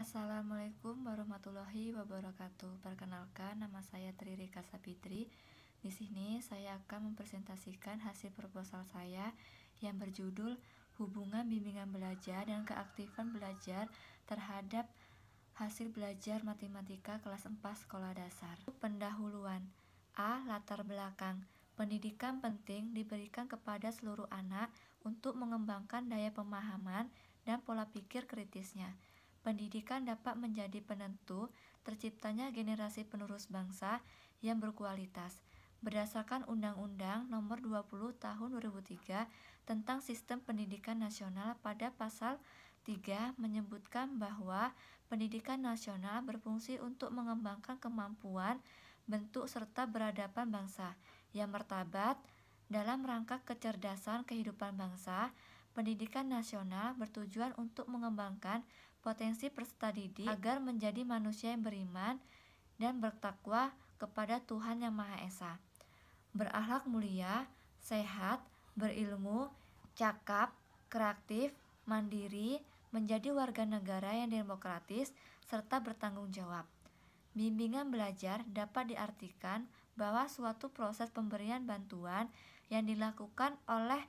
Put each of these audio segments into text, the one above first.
Assalamualaikum warahmatullahi wabarakatuh. Perkenalkan, nama saya Tri Rika Sapitri. Di sini saya akan mempresentasikan hasil proposal saya yang berjudul Hubungan Bimbingan Belajar dan Keaktifan Belajar terhadap Hasil Belajar Matematika kelas 4 Sekolah Dasar. Pendahuluan. A. Latar belakang. Pendidikan penting diberikan kepada seluruh anak untuk mengembangkan daya pemahaman dan pola pikir kritisnya. Pendidikan dapat menjadi penentu terciptanya generasi penerus bangsa yang berkualitas. Berdasarkan Undang-Undang Nomor 20 Tahun 2003 tentang Sistem Pendidikan Nasional, pada pasal 3 menyebutkan bahwa pendidikan nasional berfungsi untuk mengembangkan kemampuan, bentuk serta peradaban bangsa yang martabat. Dalam rangka kecerdasan kehidupan bangsa, pendidikan nasional bertujuan untuk mengembangkan potensi peserta didik agar menjadi manusia yang beriman dan bertakwa kepada Tuhan Yang Maha Esa, berakhlak mulia, sehat, berilmu, cakap, kreatif, mandiri, menjadi warga negara yang demokratis, serta bertanggung jawab. Bimbingan belajar dapat diartikan bahwa suatu proses pemberian bantuan yang dilakukan oleh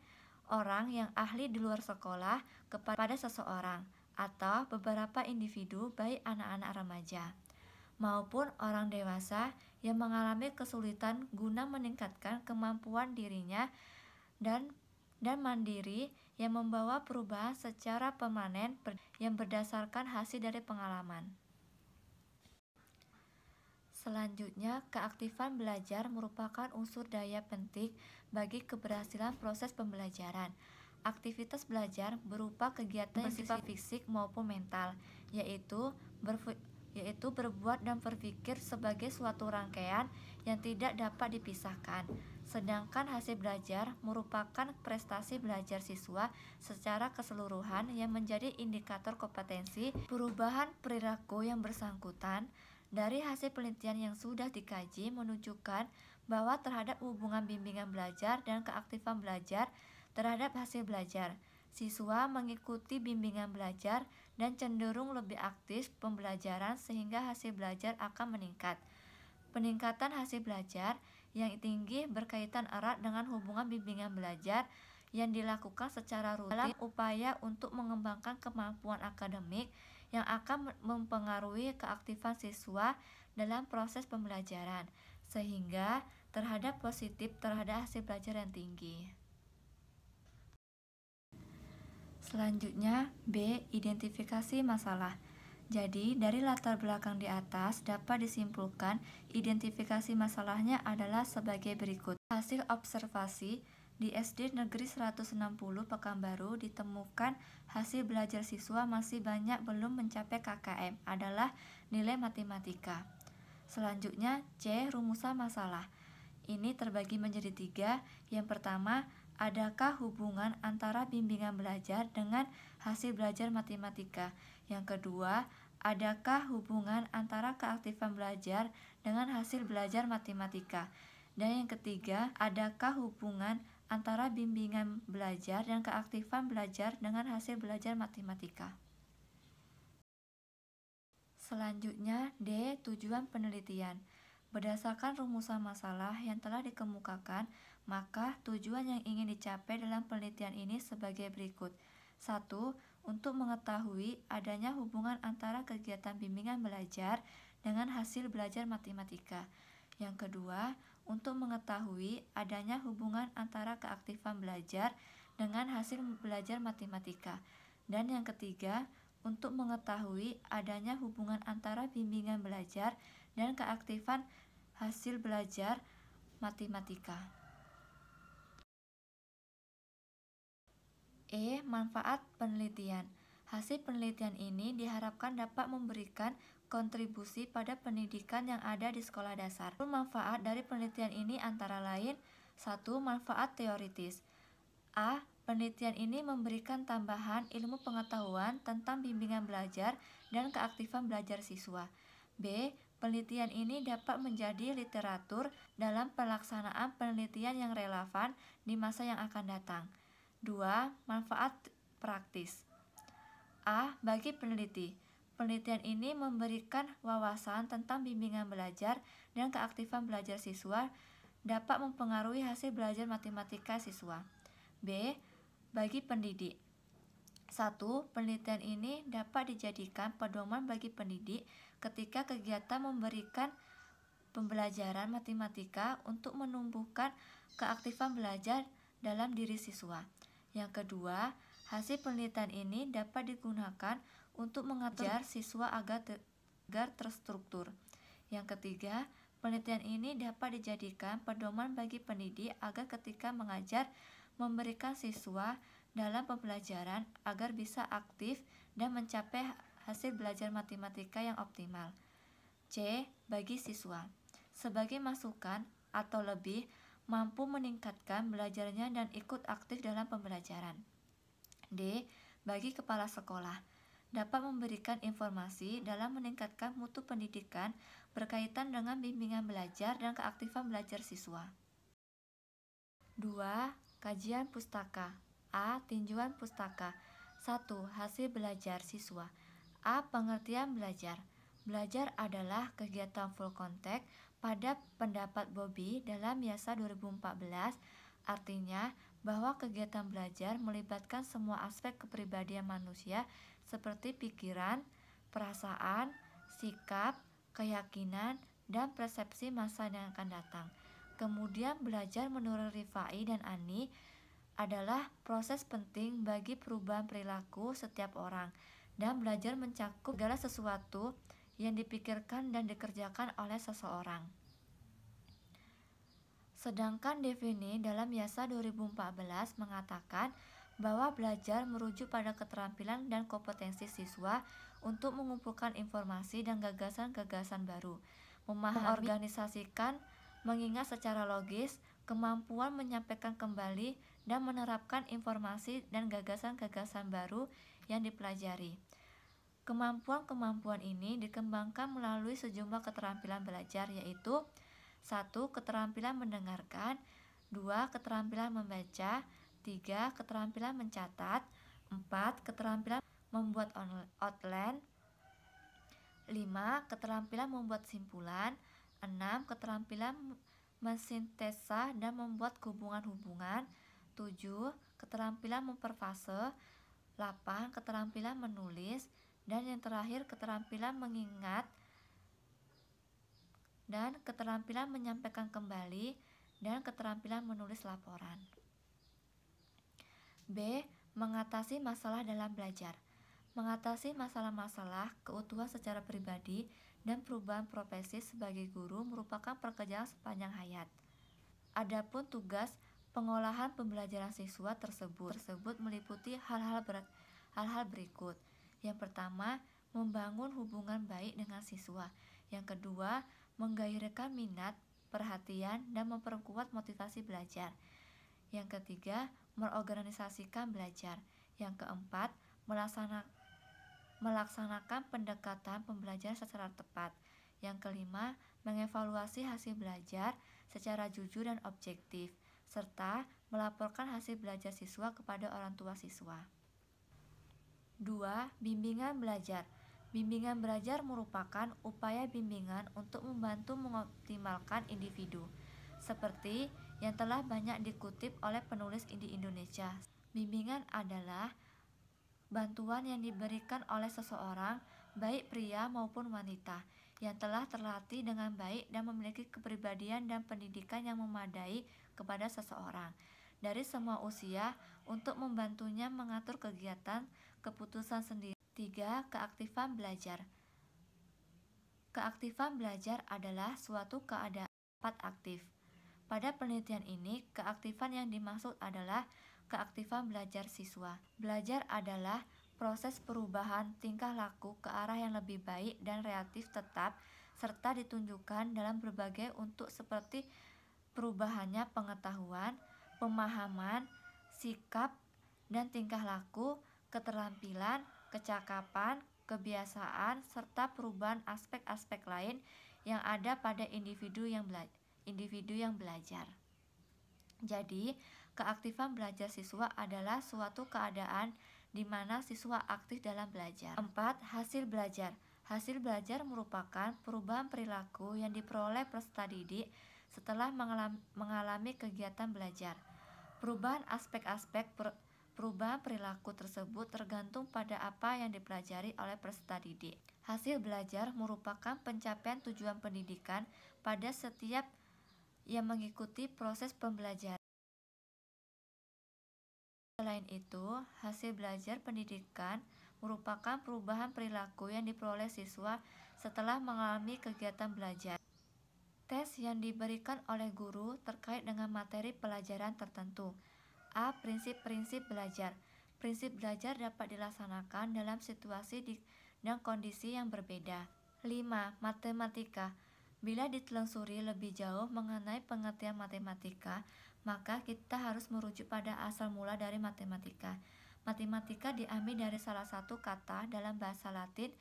orang yang ahli di luar sekolah kepada seseorang atau beberapa individu, baik anak-anak remaja maupun orang dewasa yang mengalami kesulitan guna meningkatkan kemampuan dirinya dan mandiri, yang membawa perubahan secara permanen yang berdasarkan hasil dari pengalaman. Selanjutnya, keaktifan belajar merupakan unsur daya penting bagi keberhasilan proses pembelajaran. Aktivitas belajar berupa kegiatan bersifat fisik maupun mental, yaitu berbuat dan berpikir sebagai suatu rangkaian yang tidak dapat dipisahkan. Sedangkan hasil belajar merupakan prestasi belajar siswa secara keseluruhan yang menjadi indikator kompetensi perubahan perilaku yang bersangkutan. Dari hasil penelitian yang sudah dikaji menunjukkan bahwa terhadap hubungan bimbingan belajar dan keaktifan belajar terhadap hasil belajar, siswa mengikuti bimbingan belajar dan cenderung lebih aktif pembelajaran sehingga hasil belajar akan meningkat. Peningkatan hasil belajar yang tinggi berkaitan erat dengan hubungan bimbingan belajar yang dilakukan secara rutin dalam upaya untuk mengembangkan kemampuan akademik yang akan mempengaruhi keaktifan siswa dalam proses pembelajaran, sehingga terhadap positif terhadap hasil belajar yang tinggi. Selanjutnya, B. Identifikasi masalah. Jadi, dari latar belakang di atas dapat disimpulkan identifikasi masalahnya adalah sebagai berikut. Hasil observasi di SD Negeri 160 Pekanbaru ditemukan hasil belajar siswa masih banyak belum mencapai KKM adalah nilai matematika. Selanjutnya, C. Rumusan masalah. Ini terbagi menjadi 3. Yang pertama, adakah hubungan antara bimbingan belajar dengan hasil belajar matematika? Yang kedua, adakah hubungan antara keaktifan belajar dengan hasil belajar matematika? Dan yang ketiga, adakah hubungan antara bimbingan belajar dan keaktifan belajar dengan hasil belajar matematika? Selanjutnya, D. Tujuan penelitian. Berdasarkan rumusan masalah yang telah dikemukakan, maka tujuan yang ingin dicapai dalam penelitian ini sebagai berikut. 1. Untuk mengetahui adanya hubungan antara kegiatan bimbingan belajar dengan hasil belajar matematika. Yang kedua, untuk mengetahui adanya hubungan antara keaktifan belajar dengan hasil belajar matematika. Dan yang ketiga, untuk mengetahui adanya hubungan antara bimbingan belajar dan keaktifan hasil belajar matematika. E. Manfaat penelitian. Hasil penelitian ini diharapkan dapat memberikan kontribusi pada pendidikan yang ada di sekolah dasar. Manfaat dari penelitian ini antara lain: 1. Manfaat teoritis. A. Penelitian ini memberikan tambahan ilmu pengetahuan tentang bimbingan belajar dan keaktifan belajar siswa. B. Penelitian ini dapat menjadi literatur dalam pelaksanaan penelitian yang relevan di masa yang akan datang. 2. Manfaat praktis. A. Bagi peneliti, Penelitian ini memberikan wawasan tentang bimbingan belajar dan keaktifan belajar siswa dapat mempengaruhi hasil belajar matematika siswa. B. Bagi pendidik. 1. Penelitian ini dapat dijadikan pedoman bagi pendidik ketika kegiatan memberikan pembelajaran matematika untuk menumbuhkan keaktifan belajar dalam diri siswa. Yang kedua, hasil penelitian ini dapat digunakan untuk mengatur siswa agar terstruktur. Yang ketiga, penelitian ini dapat dijadikan pedoman bagi pendidik agar ketika mengajar memberikan siswa dalam pembelajaran agar bisa aktif dan mencapai hasil belajar matematika yang optimal. C. Bagi siswa, sebagai masukan atau lebih mampu meningkatkan belajarnya dan ikut aktif dalam pembelajaran. D. Bagi kepala sekolah, dapat memberikan informasi dalam meningkatkan mutu pendidikan berkaitan dengan bimbingan belajar dan keaktifan belajar siswa. 2. Kajian pustaka. A. Tinjauan pustaka. 1. Hasil belajar siswa. A. Pengertian belajar. Belajar adalah kegiatan full contact pada pendapat Bobby dalam YASA 2014, artinya bahwa kegiatan belajar melibatkan semua aspek kepribadian manusia seperti pikiran, perasaan, sikap, keyakinan, dan persepsi masa yang akan datang. Kemudian belajar menurut Rifai dan Ani adalah proses penting bagi perubahan perilaku setiap orang, dan belajar mencakup segala sesuatu yang dipikirkan dan dikerjakan oleh seseorang. Sedangkan defini dalam YASA 2014 mengatakan bahwa belajar merujuk pada keterampilan dan kompetensi siswa untuk mengumpulkan informasi dan gagasan-gagasan baru, mengorganisasikan, mengingat secara logis, kemampuan menyampaikan kembali dan menerapkan informasi dan gagasan-gagasan baru yang dipelajari. Kemampuan-kemampuan ini dikembangkan melalui sejumlah keterampilan belajar, yaitu 1. Keterampilan mendengarkan, 2. Keterampilan membaca, 3. Keterampilan mencatat, 4. Keterampilan membuat outline, 5. Keterampilan membuat simpulan, 6. Keterampilan mensintesa dan membuat hubungan-hubungan, 7. Keterampilan memperfase, 8. Keterampilan menulis, dan yang terakhir keterampilan mengingat dan keterampilan menyampaikan kembali dan keterampilan menulis laporan. B. Mengatasi masalah dalam belajar. Mengatasi masalah-masalah keutuhan secara pribadi dan perubahan profesi sebagai guru merupakan pekerjaan sepanjang hayat. Adapun tugas pengolahan pembelajaran siswa tersebut meliputi hal-hal berikut. Yang pertama, membangun hubungan baik dengan siswa. Yang kedua, menggairahkan minat, perhatian, dan memperkuat motivasi belajar. Yang ketiga, mengorganisasikan belajar. Yang keempat, melaksanakan pendekatan pembelajaran secara tepat. Yang kelima, mengevaluasi hasil belajar secara jujur dan objektif, serta melaporkan hasil belajar siswa kepada orang tua siswa. 2. Bimbingan belajar. Bimbingan belajar merupakan upaya bimbingan untuk membantu mengoptimalkan individu, seperti yang telah banyak dikutip oleh penulis di Indonesia. Bimbingan adalah bantuan yang diberikan oleh seseorang, baik pria maupun wanita, yang telah terlatih dengan baik dan memiliki kepribadian dan pendidikan yang memadai kepada seseorang dari semua usia untuk membantunya mengatur kegiatan keputusan sendiri. 3. Keaktifan belajar. Keaktifan belajar adalah suatu keadaan dapat aktif. Pada penelitian ini, keaktifan yang dimaksud adalah keaktifan belajar siswa. Belajar adalah proses perubahan tingkah laku ke arah yang lebih baik dan relatif tetap, serta ditunjukkan dalam berbagai untuk seperti perubahannya pengetahuan, pemahaman, sikap, dan tingkah laku, keterampilan, kecakapan, kebiasaan, serta perubahan aspek-aspek lain yang ada pada individu yang belajar. Jadi, keaktifan belajar siswa adalah suatu keadaan di mana siswa aktif dalam belajar. 4. Hasil belajar. Hasil belajar merupakan perubahan perilaku yang diperoleh peserta didik setelah mengalami kegiatan belajar. Perubahan aspek-aspek perubahan perilaku tersebut tergantung pada apa yang dipelajari oleh peserta didik. Hasil belajar merupakan pencapaian tujuan pendidikan pada setiap yang mengikuti proses pembelajaran. Selain itu, hasil belajar pendidikan merupakan perubahan perilaku yang diperoleh siswa setelah mengalami kegiatan belajar. Tes yang diberikan oleh guru terkait dengan materi pelajaran tertentu. A. Prinsip-prinsip belajar. Prinsip belajar dapat dilaksanakan dalam situasi dan kondisi yang berbeda. 5. Matematika. Bila ditelusuri lebih jauh mengenai pengertian matematika, maka kita harus merujuk pada asal mula dari matematika. Matematika diambil dari salah satu kata dalam bahasa Latin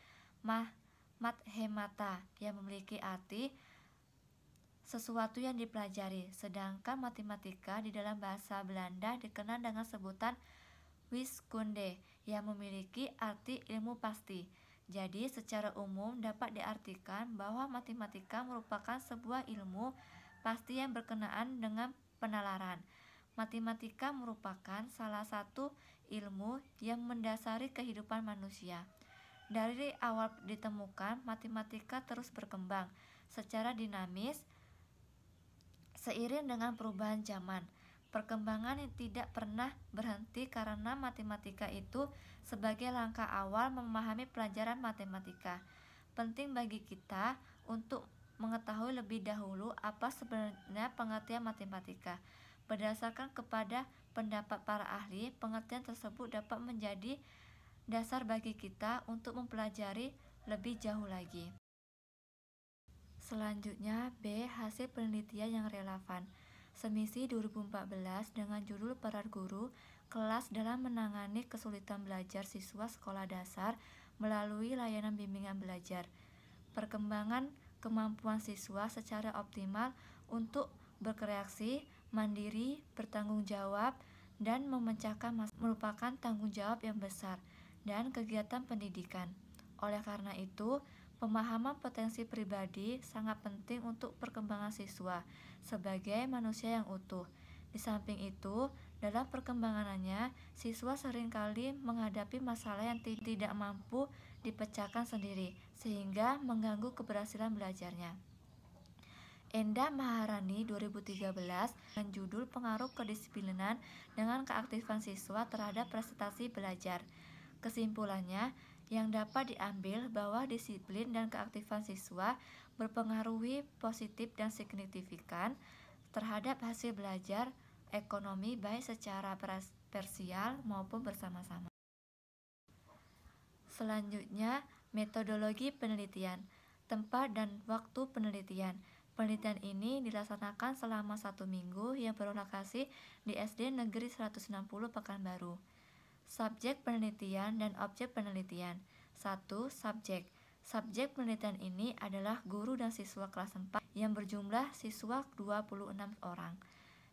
mathemata yang memiliki arti sesuatu yang dipelajari, sedangkan matematika di dalam bahasa Belanda dikenal dengan sebutan wiskunde yang memiliki arti ilmu pasti. Jadi secara umum dapat diartikan bahwa matematika merupakan sebuah ilmu pasti yang berkenaan dengan penalaran. Matematika merupakan salah satu ilmu yang mendasari kehidupan manusia. Dari awal ditemukan, matematika terus berkembang secara dinamis seiring dengan perubahan zaman. Perkembangan yang tidak pernah berhenti karena matematika itu sebagai langkah awal memahami pelajaran matematika. Penting bagi kita untuk mengetahui lebih dahulu apa sebenarnya pengertian matematika. Berdasarkan kepada pendapat para ahli, pengertian tersebut dapat menjadi dasar bagi kita untuk mempelajari lebih jauh lagi. Selanjutnya, B. Hasil penelitian yang relevan. Semisi 2014 dengan judul Peran Guru Kelas dalam Menangani Kesulitan Belajar Siswa Sekolah Dasar melalui Layanan Bimbingan Belajar. Perkembangan kemampuan siswa secara optimal untuk berkreasi, mandiri, bertanggung jawab, dan memecahkan masalah merupakan tanggung jawab yang besar dan kegiatan pendidikan. Oleh karena itu, pemahaman potensi pribadi sangat penting untuk perkembangan siswa sebagai manusia yang utuh. Di samping itu, dalam perkembangannya, siswa seringkali menghadapi masalah yang tidak mampu dipecahkan sendiri, sehingga mengganggu keberhasilan belajarnya. Endah Maharani 2013 dengan judul Pengaruh Kedisiplinan dengan Keaktifan Siswa Terhadap Prestasi Belajar. Kesimpulannya, yang dapat diambil bahwa disiplin dan keaktifan siswa berpengaruh positif dan signifikan terhadap hasil belajar ekonomi baik secara parsial maupun bersama-sama. Selanjutnya, metodologi penelitian, tempat dan waktu penelitian. Penelitian ini dilaksanakan selama 1 minggu yang berlokasi di SD Negeri 160 Pekanbaru. Subjek penelitian dan objek penelitian. 1. Subjek. Subjek penelitian ini adalah guru dan siswa kelas 4 yang berjumlah siswa 26 orang.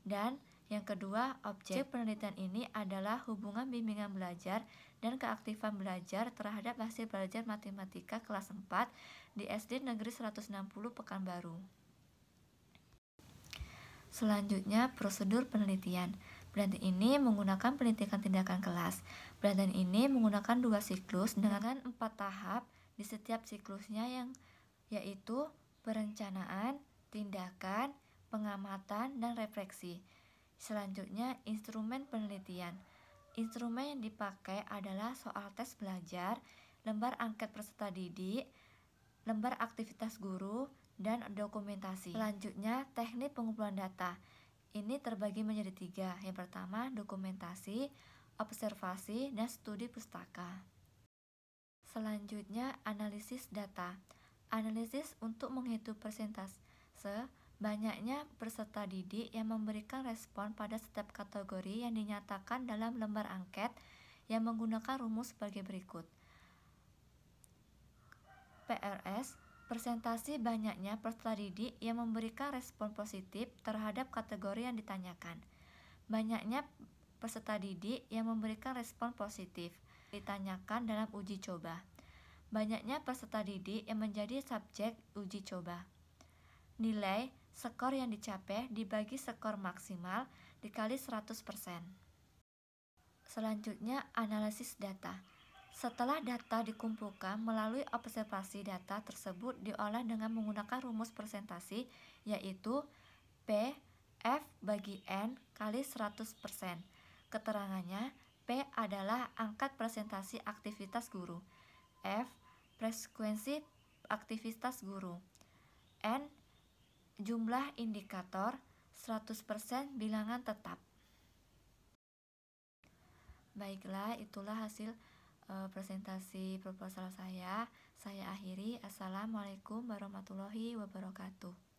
Dan yang kedua, objek penelitian ini adalah hubungan bimbingan belajar dan keaktifan belajar terhadap hasil belajar matematika kelas 4 di SD Negeri 160 Pekanbaru. Selanjutnya, prosedur penelitian. Penelitian ini menggunakan penelitian tindakan kelas. Penelitian ini menggunakan 2 siklus dengan 4 tahap di setiap siklusnya yaitu perencanaan, tindakan, pengamatan, dan refleksi. Selanjutnya, instrumen penelitian. Instrumen yang dipakai adalah soal tes belajar, lembar angket peserta didik, lembar aktivitas guru, dan dokumentasi. Selanjutnya, teknik pengumpulan data. Ini terbagi menjadi 3. Yang pertama, dokumentasi, observasi, dan studi pustaka. Selanjutnya, analisis data. Analisis untuk menghitung persentase banyaknya peserta didik yang memberikan respon pada setiap kategori yang dinyatakan dalam lembar angket yang menggunakan rumus sebagai berikut. PRS, persentase banyaknya peserta didik yang memberikan respon positif terhadap kategori yang ditanyakan. Banyaknya peserta didik yang memberikan respon positif. ditanyakan dalam uji coba. Banyaknya peserta didik yang menjadi subjek uji coba. Nilai skor yang dicapai dibagi skor maksimal dikali 100%. Selanjutnya, analisis data. Setelah data dikumpulkan melalui observasi, data tersebut diolah dengan menggunakan rumus presentasi, yaitu P F bagi N kali 100%. Keterangannya, P adalah angka presentasi aktivitas guru, F frekuensi aktivitas guru, N jumlah indikator, 100% bilangan tetap. Baiklah, itulah hasil presentasi proposal saya. Saya akhiri. Assalamualaikum warahmatullahi wabarakatuh.